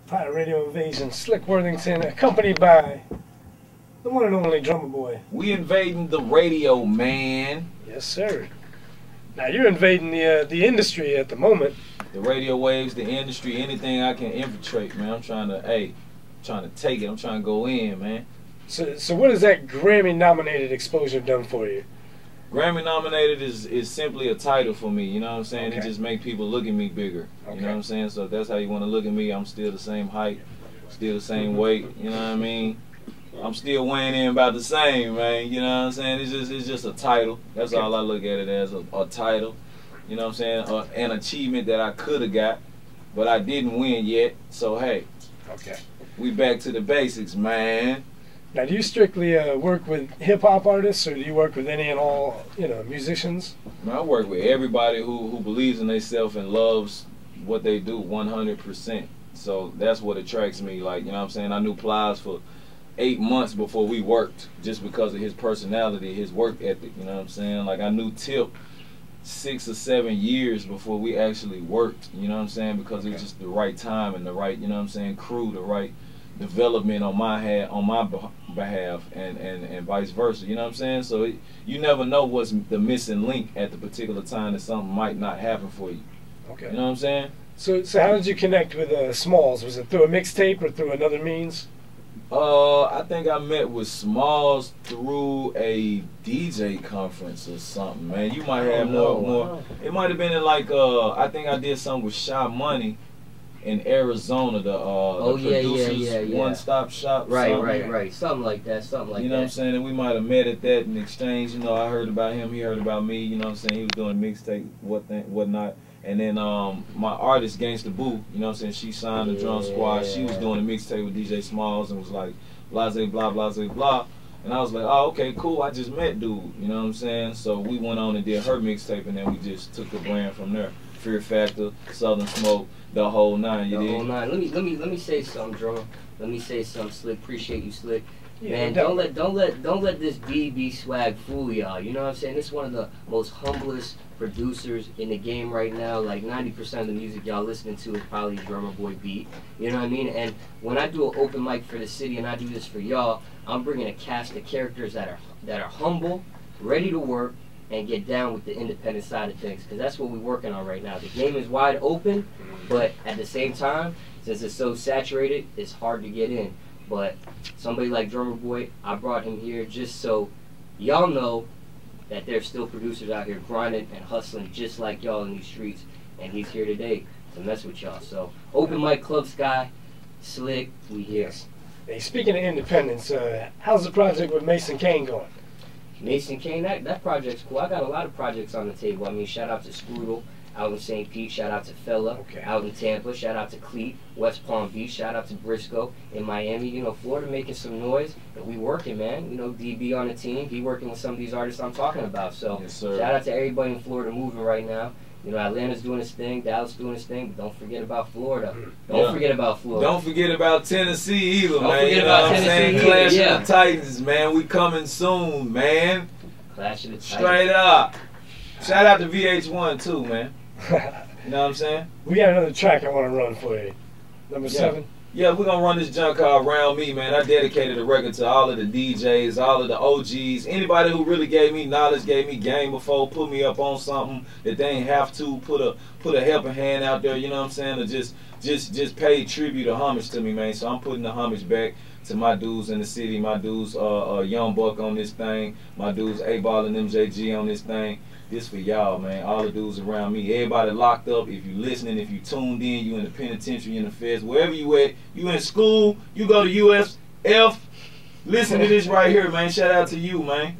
Pirate Radio Invasion, Slick Worthington, accompanied by the one and only Drumma Boy. We invading the radio, man. Yes, sir. Now you're invading the industry at the moment. The radio waves, the industry, anything I can infiltrate, man. I'm trying to take it. I'm trying to go in, man. So what has that Grammy-nominated exposure done for you? Grammy-nominated is simply a title for me, you know what I'm saying? Okay. It just makes people look at me bigger, you know what I'm saying? So if that's how you want to look at me, I'm still the same height, still the same weight, you know what I mean? I'm still weighing in about the same, man, you know what I'm saying? It's just a title. That's all I look at it as, a title, you know what I'm saying? An achievement that I could have got, but I didn't win yet, so hey. Okay. We back to the basics, man. Now, do you strictly work with hip-hop artists, or do you work with any and all, musicians? I work with everybody who believes in themselves and loves what they do 100%. So that's what attracts me. Like, you know what I'm saying? I knew Plies for 8 months before we worked, just because of his personality, his work ethic, you know what I'm saying? Like, I knew Tip 6 or 7 years before we actually worked, you know what I'm saying? Because it was just the right time and the right, you know what I'm saying, crew, the right development on my behalf, and vice versa, you know what I'm saying? So you never know what's the missing link at the particular time that something might not happen for you. Okay. You know what I'm saying? So how did you connect with Smalls? Was it through a mixtape or through another means? I think I met with Smalls through a DJ conference or something, man. You might have more. It might have been in like I think I did something with Shy Money in Arizona, the producers one-stop shop. Right. Something like that. You know what I'm saying? And we might have met at that in exchange. You know, I heard about him, he heard about me. You know what I'm saying? He was doing mixtape, whatnot. And then my artist, Gangsta Boo, you know what I'm saying? She signed the Drum Squad. She was doing a mixtape with DJ Smalls and was like, blase, blah, blase, blah. And I was like, oh, okay, cool. I just met dude. You know what I'm saying? So we went on and did her mixtape, and then we just took the brand from there. Fear Factor, Southern Smoke, the whole nine. You did? Whole nine. Let me say something, Drumma. Let me say something, Slick. Appreciate you, Slick. Yeah, man, don't let this BB swag fool y'all. You know what I'm saying? It's one of the most humblest producers in the game right now. Like 90% of the music y'all listening to is probably Drumma Boy beat. You know what I mean? And when I do an open mic for the city and I do this for y'all, I'm bringing a cast of characters that are humble, ready to work, and get down with the independent side of things, because that's what we're working on right now. The game is wide open, but at the same time, since it's so saturated, it's hard to get in. But somebody like Drumma Boy, I brought him here just so y'all know that there's still producers out here grinding and hustling just like y'all in these streets, and he's here today to mess with y'all. So open mic, Club Sky, Slick, we here. Hey, speaking of independence, how's the project with Mason Kane going? Mason Kane, that project's cool. I got a lot of projects on the table. I mean, shout out to Scrootle out in St. Pete, shout out to Fella out in Tampa, shout out to Cleet, West Palm Beach, shout out to Briscoe in Miami. You know, Florida making some noise, and we working, man. You know, DB on the team, he working with some of these artists I'm talking about. So yes, shout out to everybody in Florida moving right now. You know, Atlanta's doing his thing, Dallas doing his thing, but don't forget about Florida. Don't forget about Florida. Don't forget about Tennessee either, don't man. Forget you know about what I'm saying? Tennessee Clash either, of the Titans, man. We coming soon, man. Clash of the Titans. Straight up. Shout out to VH1 too, man. You know what I'm saying? We got another track I want to run for you. Number 7. Yeah, we're going to run this junk called Round Me, man. I dedicated the record to all of the DJs, all of the OGs, anybody who really gave me knowledge, gave me game before, put me up on something that they ain't have to, put a helping hand out there, you know what I'm saying, or just pay tribute or homage to me, man. So I'm putting the homage back to my dudes in the city, my dudes Young Buck on this thing, my dudes A-Ball and MJG on this thing. This for y'all, man. All the dudes around me. Everybody locked up. If you listening, if you tuned in, you in the penitentiary, in the feds, wherever you at, you in school, you go to USF, listen to this right here, man. Shout out to you, man.